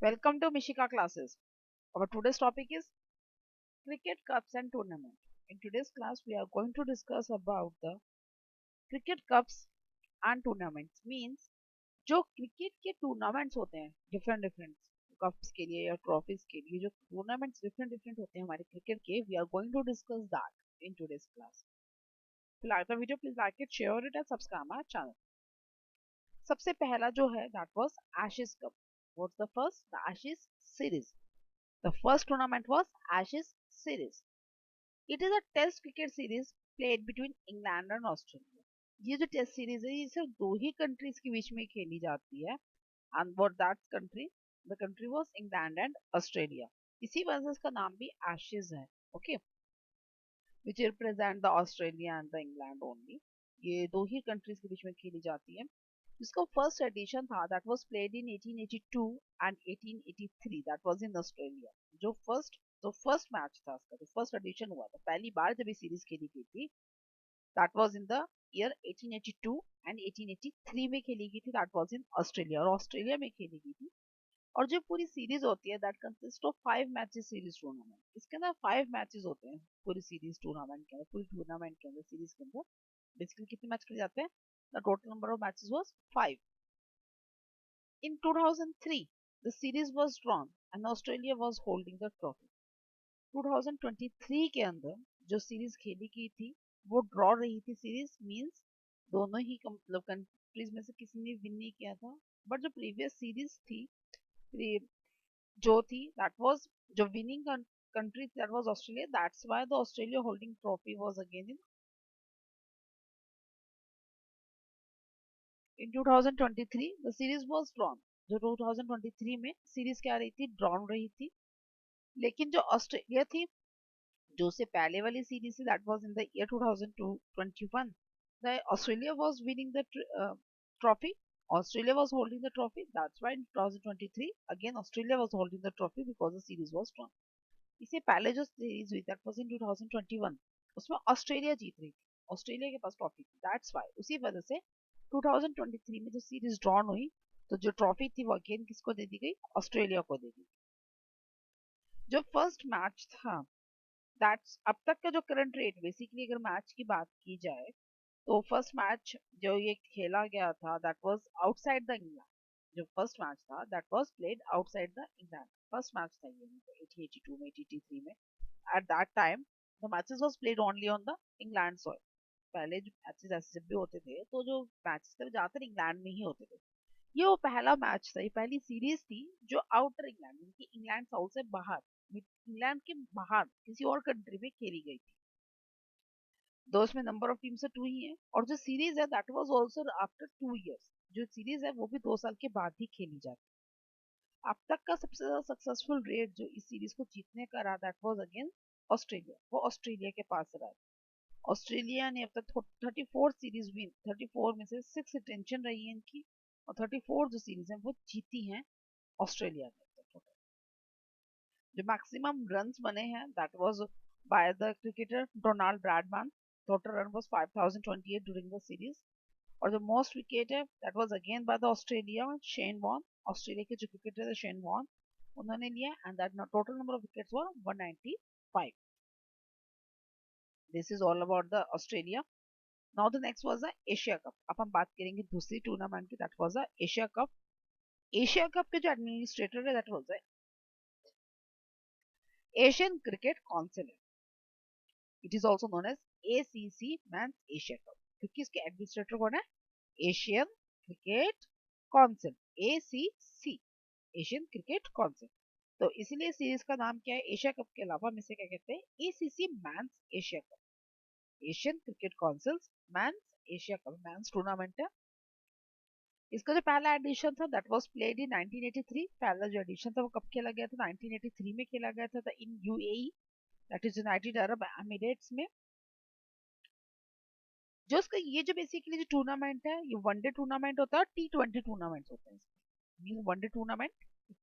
Welcome to Mishika classes. Our today's topic is cricket cups and tournament. In today's class, we are going to discuss about the cricket cups and tournaments. Means जो cricket के tournaments होते हैं different different cups के लिए या trophies के लिए जो टूर्नामेंट्स डिफरेंट डिफरेंट होते हैं हमारे क्रिकेट के we are going to discuss that in today's class. If you like the video, please like it, share it and subscribe our channel. सबसे पहला जो है that was Ashes cup. What's the first? The Ashes series. The first tournament was Ashes series. It is a test cricket series played between England and Australia. ये जो test series है ये सिर्फ दो ही कंट्रीज के बीच में खेली जाती है. And what that country? The country was England and Australia. इसी वजह से इसका नाम भी Ashes है. Okay, which represent the Australia and the England only. ये दो ही कंट्रीज के बीच में खेली जाती है. जिसका फर्स्ट एडिशन था that was played in 1882 and 1883. That was in Australia. जो फर्स्ट मैच था उसका जो फर्स्ट एडिशन हुआ था पहली बार जब ये सीरीज खेली गई थी that was in the year 1882 and 1883 में खेली गई थी. दैट वाज इन ऑस्ट्रेलिया और ऑस्ट्रेलिया में खेली गई थी. और जो पूरी सीरीज होती है that consist of 5 matches series tournament. इसके अंदर 5 मैचेस होते हैं पूरी सीरीज टूर्नामेंट के अंदर. पूरी टूर्नामेंट के अंदर सीरीज के अंदर बेसिकली कितने मैच खेले जाते हैं? The total number of matches was 5. In 2003, the series was drawn and Australia was holding the trophy. 2023 के अंदर जो सीरीज खेली गई थी वो ड्रॉ रही थी. सीरीज मींस दोनों ही मतलब कंट्रीज में से किसी ने विन नहीं किया था. बट जो प्रीवियस सीरीज थी जो थी दैट वाज जो winning country that was Australia. That's why the Australia holding trophy was again in 2023. The series was drawn. जो 2023 में सीरीज क्या रही थी? ड्रॉन रही थी. लेकिन जो ऑस्ट्रेलिया थी जो से पहले वाली सीरीज थी that was in the year 2021. The Australia was winning the trophy. Australia was holding the trophy. That's why in 2023 again Australia was holding the trophy because the series was drawn. इससे पहले जो series हुई that was इन 2021. उसमें Australia जीत रही थी. Australia के पास trophy थी. That's why उसी वजह से 2023 में जो सीरीज ड्रॉन हुई तो जो ट्रॉफी थी वो अगेन किसको दे दी गई? ऑस्ट्रेलिया को दे दी. जो फर्स्ट मैच था दैट्स अब तक का जो करंट रेट बेसिकली अगर मैच की बात की जाए तो फर्स्ट मैच जो ये खेला गया था that was outside the England. जो फर्स्ट मैच था that was played outside the England. First match था ये 1882 में 1883 में. At that time the matches was played only on the England soil. पहले जो मैचेस ऐसे जब भी होते थे तो जो मैचेस थे ज्यादातर इंग्लैंड में ही होते थे. ये वो पहला मैच था. ये पहली सीरीज थी जो आउटर इंग्लैंड यानी कि इंग्लैंड साउथ से बाहर इंग्लैंड के बाहर किसी और कंट्री में खेली गई थी. दो उसमें नंबर ऑफ टीम से 2 ही है. और जो सीरीज है that was also after 2 years. जो सीरीज है वो भी 2 साल के बाद ही खेली जाती है. अब तक का सबसे ज्यादा सक्सेसफुल रेट जो इस सीरीज को जीतने का रहा दैट वाज अगेन ऑस्ट्रेलिया. वो ऑस्ट्रेलिया के पास रहा. ऑस्ट्रेलिया ने अब तक 34 सीरीज विन. 34 में से 6 रिटेंशन रही है इनकी और 34 जो सीरीज है वो जीती हैं ऑस्ट्रेलिया ने. जो मैक्सिमम रन्स बने हैं that was by the cricketer Donald Bradman. Total run was 5028 during the series. और जो मोस्ट विकेट है that was again by the Australia Shane Warne. Australia के जो क्रिकेटर है शेन वॉर्न उन्होंने लिया and that total number of wickets were 195. This is all about the Australia. Now the next was the Asia Cup. अब हम बात करेंगे दूसरी टूर्नामेंट की that was the Asia Cup. Asia Cup के जो एडमिनिस्ट्रेटर है that was the Asian Cricket Council. It is also known as ACC men's Asia Cup. क्योंकि इसके एडमिनिस्ट्रेटर कौन है? Asian Cricket Council. ACC Asian Cricket Council. तो इसीलिए series का नाम क्या है? एशिया कप के अलावा हम इसे क्या कहते हैं? ACC men's Asia Cup. Asian Cricket Council men's Asia Cup. Men's tournament है. इसका जो पहला एडिशन था दैट वाज प्लेड इन 1983. पहला जो एडिशन था वो कब खेला गया था? 1983 में खेला गया था इन UAE that is United Arab Emirates में. जो इसका ये जो बेसिकली जो टूर्नामेंट है ये वनडे टूर्नामेंट होता है. T20 टूर्नामेंट होते हैं. मीन वनडे टूर्नामेंट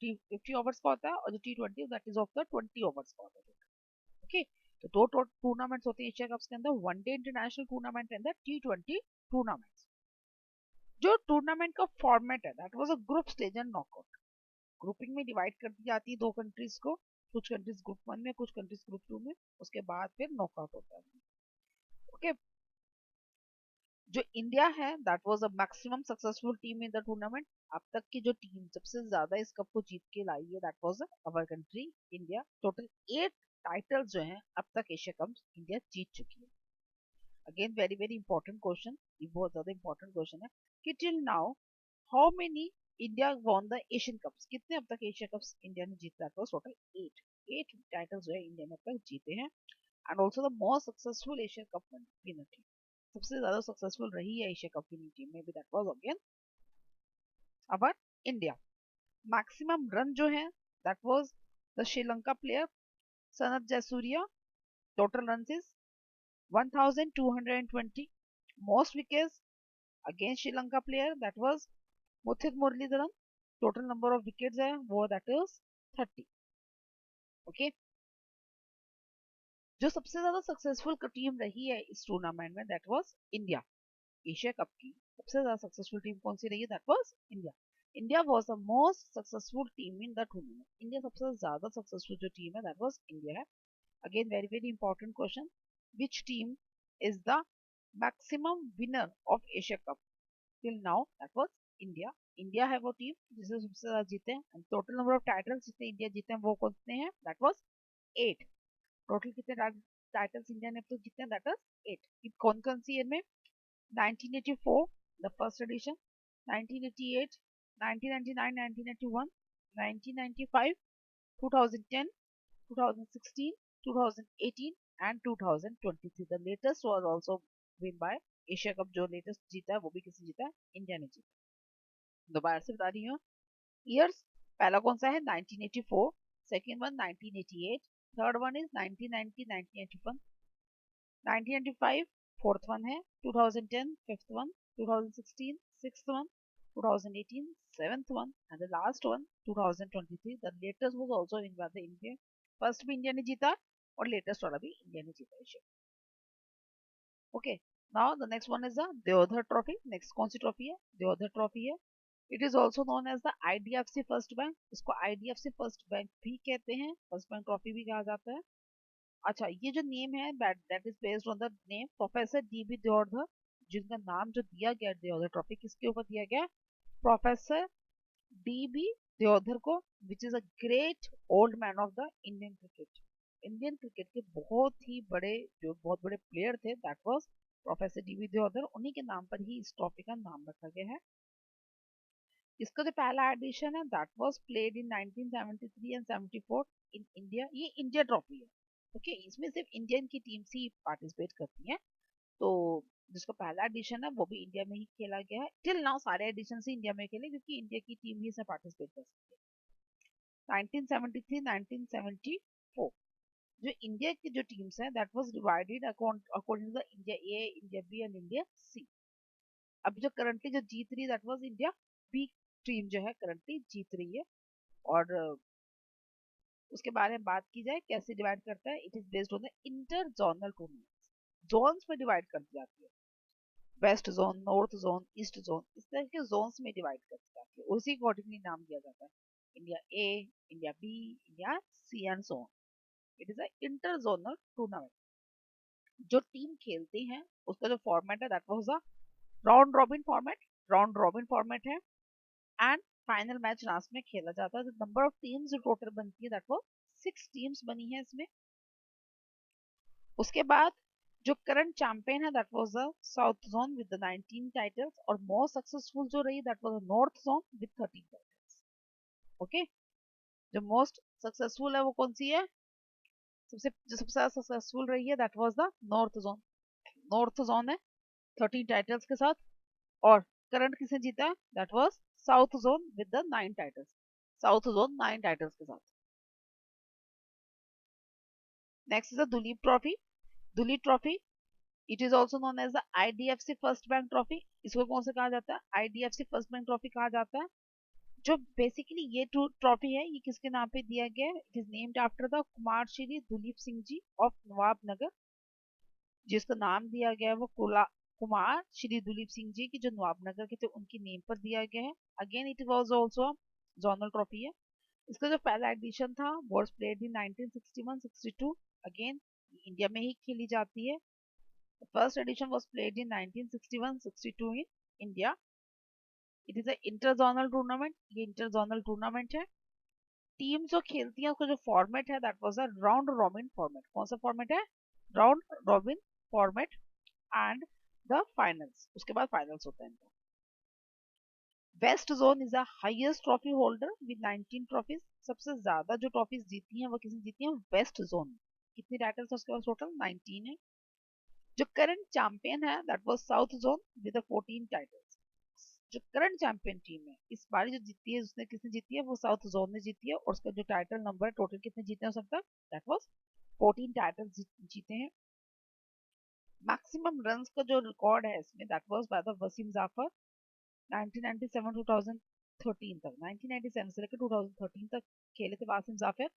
50 ओवर्स का होता है और जो T20 that is of the 20 overs का होता है. ओके, तो दो टूर्नामेंट्स होते हैं एशिया कप्स के अंदर. One day international tournament and the T20 tournament. जो टूर्नामेंट का फॉर्मेट है that was a group stage and knockout. Grouping में डिवाइड कर दी जाती है दो कंट्रीज को, कुछ कंट्रीज ग्रुप 1 में, कुछ कंट्रीज ग्रुप 2 में, उसके बाद फिर नॉकआउट होता है। ओके, जो इंडिया है that was a maximum successful team in the tournament. अब तक की जो टीम सबसे ज्यादा इस कप को जीत के लाई है that was our country India. Total 8 titles जो हैं अब तक एशिया कप इंडिया जीत चुकी है। Again very very important question, ये बहुत ज्यादा इंपॉर्टेंट क्वेश्चन है कि till now how many India won the Asian cups, कितने अब तक एशिया कप्स इंडिया ने जीता? दैट वाज टोटल 8 टाइटल्स जो है इंडिया ने अब तक जीते हैं। And also the most successful Asia cup winner team, सबसे ज्यादा सक्सेसफुल रही है एशिया कप विनिंग टीम में भी that was again our India. Maximum run जो है that was the Sri Lanka player Sanath Jayasuriya, total run is 1220। Most wickets against Sri Lanka player that was Muttiah Muralitharan, total number of wickets है वो दैट इज 30। ओके, जो सबसे ज्यादा successful team रही है इस टूर्नामेंट में that was India. Asia cup की सबसे ज्यादा सक्सेसफुल टीम कौन सी रही है? That was India. India was the most successful team in the tournament. India सबसे ज्यादा सक्सेसफुल जो टीम है दैट वाज इंडिया है। Again very very important question, which team is the maximum winner of Asia cup till now? That was India. India है वो team जिसे सबसे ज्यादा जीते हैं। टोटल नंबर ऑफ टाइटल्स जितने इंडिया जीते हैं वो कितने हैं? That was 8। टोटल कितने टाइटल्स इंडिया ने अब तक जीते हैं? That is 8। कौन कौन सी ईयर में? 1984 the first edition, 1988, 1999, 1991, 1995, 2010, 2016, 2018 and 2023. The latest was also win by Asia cup. जो लेटेस्ट जीता है वो भी किसी जीता है? इंडिया ने जीता। दोबारा से बता रही हूँ ईयर्स। पहला कौन सा है? 1984, second one 1988, third one is 1990, 1981, 1995 fourth one है, 2010 fifth one, 2016 sixth one, 2018 seventh one and the last one 2023। The latest was also in by the India. First भी इंडिया ने जीता और लेटेस्ट वाला भी इंडिया ने जीता है। Okay, now the next one is the Deodhar trophy. Next कौन सी ट्रॉफी है? देओधर ट्रॉफी है। It is also known as the IDFC First Bank. इसको आईडीएफसी फर्स्ट बैंक भी कहते हैं, फर्स्ट बैंक ट्रॉफी भी कहा जाता है। अच्छा, ये जो नेम है that is based on the name professor DB Deodhar, जिनका नाम जो दिया गया देओधर ट्रॉफी किसके ऊपर दिया गया? प्रोफेसर डीबी देओधर को, which is a great old man of the Indian cricket. Indian cricket के बहुत ही बड़े जो बहुत बड़े प्लेयर थे दैट वाज प्रोफेसर डीबी देओधर। उन्हीं के नाम पर ही इस ट्रॉफी का नाम रखा गया है। इसका जो पहला एडिशन है that was played in 1973 and 74 in India. ये इंडिया ट्रॉफी है। ओके, इसमें सिर्फ इंडियन की टीम ही पार्टिसिपेट करती है। तो जिसका पहला एडिशन है वो भी इंडिया में ही खेला गया है। टिल नाउ सारे एडिशन ही इंडिया में खेले क्योंकि इंडिया की टीम ही इसमें पार्टिसिपेट कर सकती है। 1973 1974 जो इंडिया की जो टीम्स है that was divided according to the India A, India B and India C. अब जो करंटली जो जीत रही है that was India B team जो है करंटली जीत रही है। और उसके बारे में बात की जाए कैसे डिवाइड करता है, it is based on the inter zonal tournament. Zones में डिवाइड कर दी जाती है, west zone, north zone, east zone, इस तरह के जोन्स में डिवाइड कर दी जाती है। उसी अकॉर्डिंगली नाम दिया जाता है, India A, India B, India C and so on. It is a inter zonal tournament. जो टीम खेलती हैं उसका जो फॉर्मेट है that was a round robin format. Round robin format है एंड फाइनल मैच लास्ट में खेला जाता है। नंबर ऑफ टीम्स जो टोटल बनती है दैट वाज 6 टीम्स बनी है इसमें। उसके बाद जो करंट चैंपियन है that was the south Zone with the 19 titles और मोस्ट सक्सेसफुल जो रही that was the north zone with 13 titles. Okay, जो मोस्ट सक्सेसफुल है वो कौन सी है? सबसे ज्यादा सक्सेसफुल रही है that was the north zone. North zone है 13 टाइटल्स के साथ। और करंट किसने जीता है? That was South Zone with the 9 titles. South Zone 9 titles के साथ। Next is the Duleep Trophy. Duleep Trophy it is also known as the IDFC First Bank Trophy. इसको कौन से कहा जाता है? आईडीएफसी फर्स्ट बैंक ट्रॉफी कहा जाता है। जो बेसिकली ये ट्रॉफी है ये किसके नाम पे दिया गया है? It is named after the Kumar Shri Duleep Singh ji of Nawabnagar. जिसका नाम दिया गया है वो कुमार श्री दुलीप सिंह जी की जो नवाबनगर के थे उनकी नेम पर दिया गया है। Again it was also zonal trophy है। इसका जो पहला एडिशन था was played in 1961-62, again India में ही खेली जाती है। First edition was played in 1961-62 in India. It is a inter zonal tournament, ये इंटर जोनल टूर्नामेंट है। टीम जो खेलती है उसका जो फॉर्मेट है that was a round robin format. कौन सा फॉर्मेट है? Round robin format and the finals, उसके बाद फाइनल्स होता है इनका। West zone is the highest trophy holder with 19 trophies. सबसे ज्यादा जो ट्रॉफीज जीती हैं वो किसने जीती हैं? West zone. कितनी टाइटल्स है उसके पास? टोटल 19 है। जो करंट चैंपियन है that was South Zone with 14 titles. जो करंट चैंपियन टीम है इस बार जो जीती है, उसने किसने जीती है? वो साउथ जोन ने जीती है। और उसका जो टाइटल नंबर टोटल कितने जीते हैं सब तक? दैट वाज 14 टाइटल्स जीते हैं। मैक्सिमम रन्स का जो रिकॉर्ड है इसमें that was by the Wasim Jaffer 1997-2013 तक। 1997 से लेकर 2013 तक खेले थे वासिम जाफर,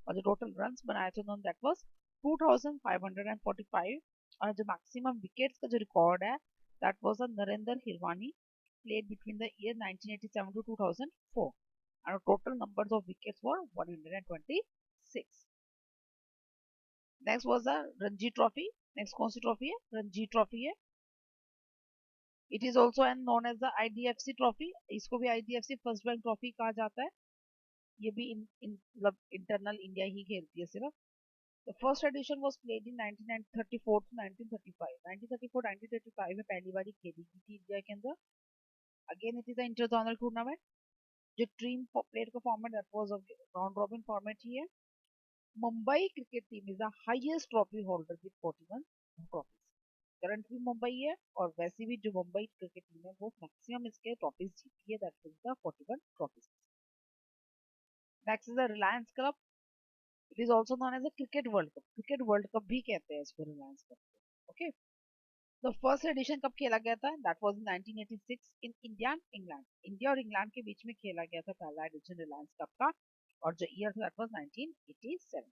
और जो टोटल रन्स बनाए थे उन्होंने दैट वाज 2545। और जो मैक्सिमम विकेट्स का जो रिकॉर्ड है that was Narendra Hirwani, played between the year 1987 to 2004, and total numbers of wickets were 126. Next was the Ranji Trophy. Next कौन सी ट्रॉफी है? रणजी ट्रॉफी है। It is also known as the IDFC trophy. इसको भी IDFC first Bank trophy कहा जाता है। ये भी मतलब इंटरनल इंडिया ही खेलती है सिर्फ। The first edition was played in 1934 to 1935. 1934-1935 में पहली बार खेली गई थी इंडिया के अंदर। Again it is an inter tournament. जो टीम प्लेयर का format that was round robin format ही है। Mumbai cricket team is the highest trophy holder with 41 trophies. Currently Mumbai है, और वैसे भी जो मुंबई क्रिकेट टीम है वो मैक्सिमम इसके ट्रॉफीज जीती है, that is the 41 trophies. Next is the Reliance Cup. It is also known as the Cricket World Cup. Cricket World Cup भी कहते हैं इसको, Reliance Cup. Okay, the first edition कब खेला गया था? That was in 1986 in India and England. India और England के बीच में खेला गया था पहला एडिशन रिलायंस कप का, और जो ईयर था दैट वाज 1987।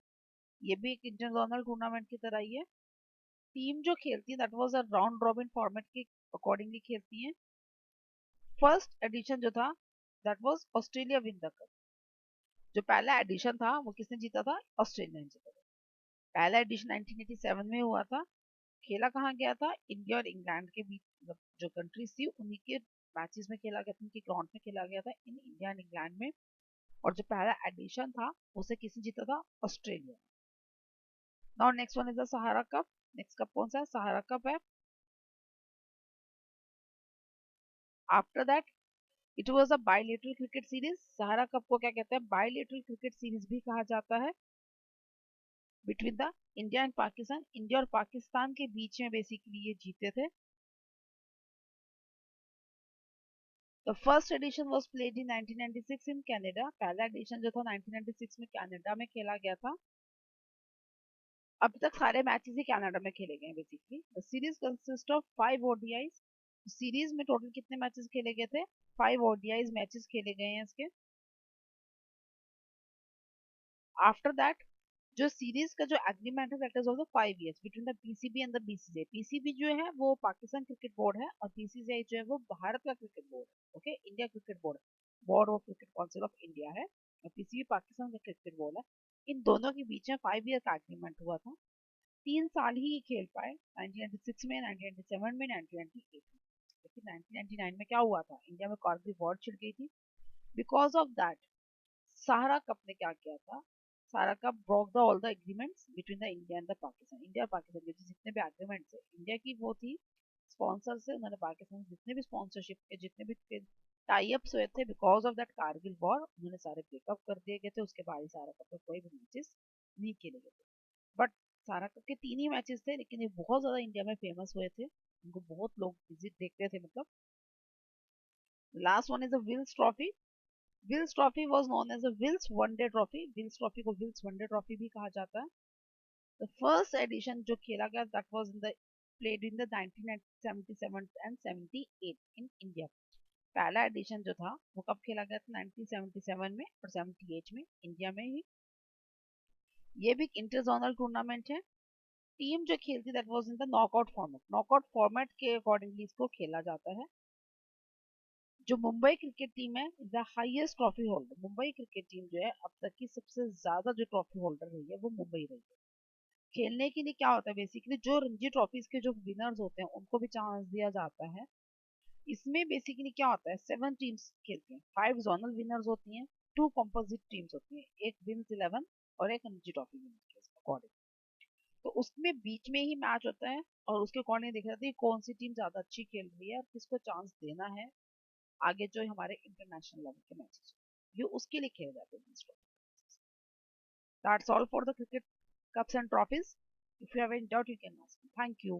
ये भी एक इंटरनेशनल टूर्नामेंट की तरह ही है। टीम जो खेलती है that was a round robin format के अकॉर्डिंगली खेलती है। फर्स्ट एडिशन जो था that was Australia win the cup. जो पहला एडिशन था वो किसने जीता था? ऑस्ट्रेलिया ने जीता था। पहला एडिशन 1987 में हुआ था। खेला कहाँ गया था? इंडिया और इंग्लैंड के बीच, मतलब जो कंट्रीज थी उन्हीं के मैचेस में खेला गया था, उनके ग्राउंड में खेला गया था इन इंडिया एंड इंग्लैंड में। और जो पहला एडिशन था उसे किसने जीता था? Australia. Now next one is the Sahara cup. Next cup कौन सा है? सहारा कप है। After that it was a bilateral cricket series. Sahara cup को क्या कहते हैं? बायलेटरल क्रिकेट सीरीज भी कहा जाता है। Between the India and Pakistan, India और पाकिस्तान के बीच में बेसिकली ये जीते थे। The first edition was played in 1996 in Canada. पहला एडिशन जो था 1996 में कनाडा में खेला गया था। अब तक सारे मैचेस ही कनाडा में खेले गए हैं basically. The series consist of 5 ODIs. Series में टोटल कितने मैचेस खेले गए थे? 5 ओडीआईज मैचेस खेले गए हैं इसके। आफ्टर दैट जो सीरीज का जो एग्रीमेंट है that is also 5 years between the PCB and the BCCI. PCB जो है वो पाकिस्तान क्रिकेट बोर्ड है, और बीसीसीआई जो है वो भारत का क्रिकेट बोर्ड है। Okay, India cricket board, board of cricket council of India है, और पीसीबी पाकिस्तान का क्रिकेट बोर्ड है। इन दोनों के बीच में 5 ईयर का एग्रीमेंट हुआ था। 3 साल ही ये खेल पाए, 1996 में, 1997 में, 1998 में। लेकिन 1999 में क्या हुआ था? इंडिया में कारगिल वॉर छिड़ गई थी। Because of that Sahara cup ने क्या किया था? Sahara cup broke the all the agreements between the India and the Pakistan. India और पाकिस्तान के जितने भी एग्रीमेंट्स है, इंडिया की वो थी स्पॉन्सर से, उन्होंने पाकिस्तान जितने भी स्पॉन्सरशिप के जितने भी टाई अप्स हुए थे, because of that Kargil war उन्होंने सारे ब्रेकअप कर दिए गए थे। उसके बाद ही सहारा कप में कोई भी मैचेस नहीं खेले गए थे। बट सहारा कप के 3 ही मैचेस थे, लेकिन ये बहुत ज्यादा इंडिया में फेमस हुए थे, उनको बहुत लोग विजिट देखते थे मतलब। Last one is the Wills Trophy. Wills Trophy was known as the Wills one day trophy. Wills Trophy को विल्स वनडे ट्रॉफी भी कहा जाता है। द फर्स्ट एडिशन जो खेला गया that was in the played in the 1977 and 78 in India. पहला addition जो था वो कब खेला गया था? 1977 में और 78 में इंडिया में ही। ये भी इंटर जोनल टूर्नामेंट है। टीम जो खेलती that was in the knockout format. Knockout format के अकॉर्डिंगली इसको खेला जाता है। जो मुंबई क्रिकेट टीम है the highest trophy holder, Mumbai cricket team जो है अब तक की सबसे ज्यादा जो ट्रॉफी होल्डर रही है वो मुंबई रही है। खेलने के लिए क्या होता है बेसिकली, जो रणजी ट्रॉफीज के जो विनर्स होते हैं उनको भी चांस दिया जाता है। इसमें बेसिकली क्या होता है, 7 टीम्स खेलती हैं, 5 जोनल विनर्स होती हैं, 2 कंपोजिट टीम्स होती हैं, एक विंस 11 और एक रणजी ट्रॉफी विनर के अकॉर्डिंग। तो उसमें बीच में ही मैच होता है और उसके अकॉर्डिंग देखा जाता है कौन सी टीम ज्यादा अच्छी खेल रही है और किसको चांस देना है आगे जो हमारे इंटरनेशनल लेवल के मैचेस, ये उसके लिए खेले जाते हैं। That's all for the cricket cups and trophies. If you have any doubt, you can ask me. Thank you.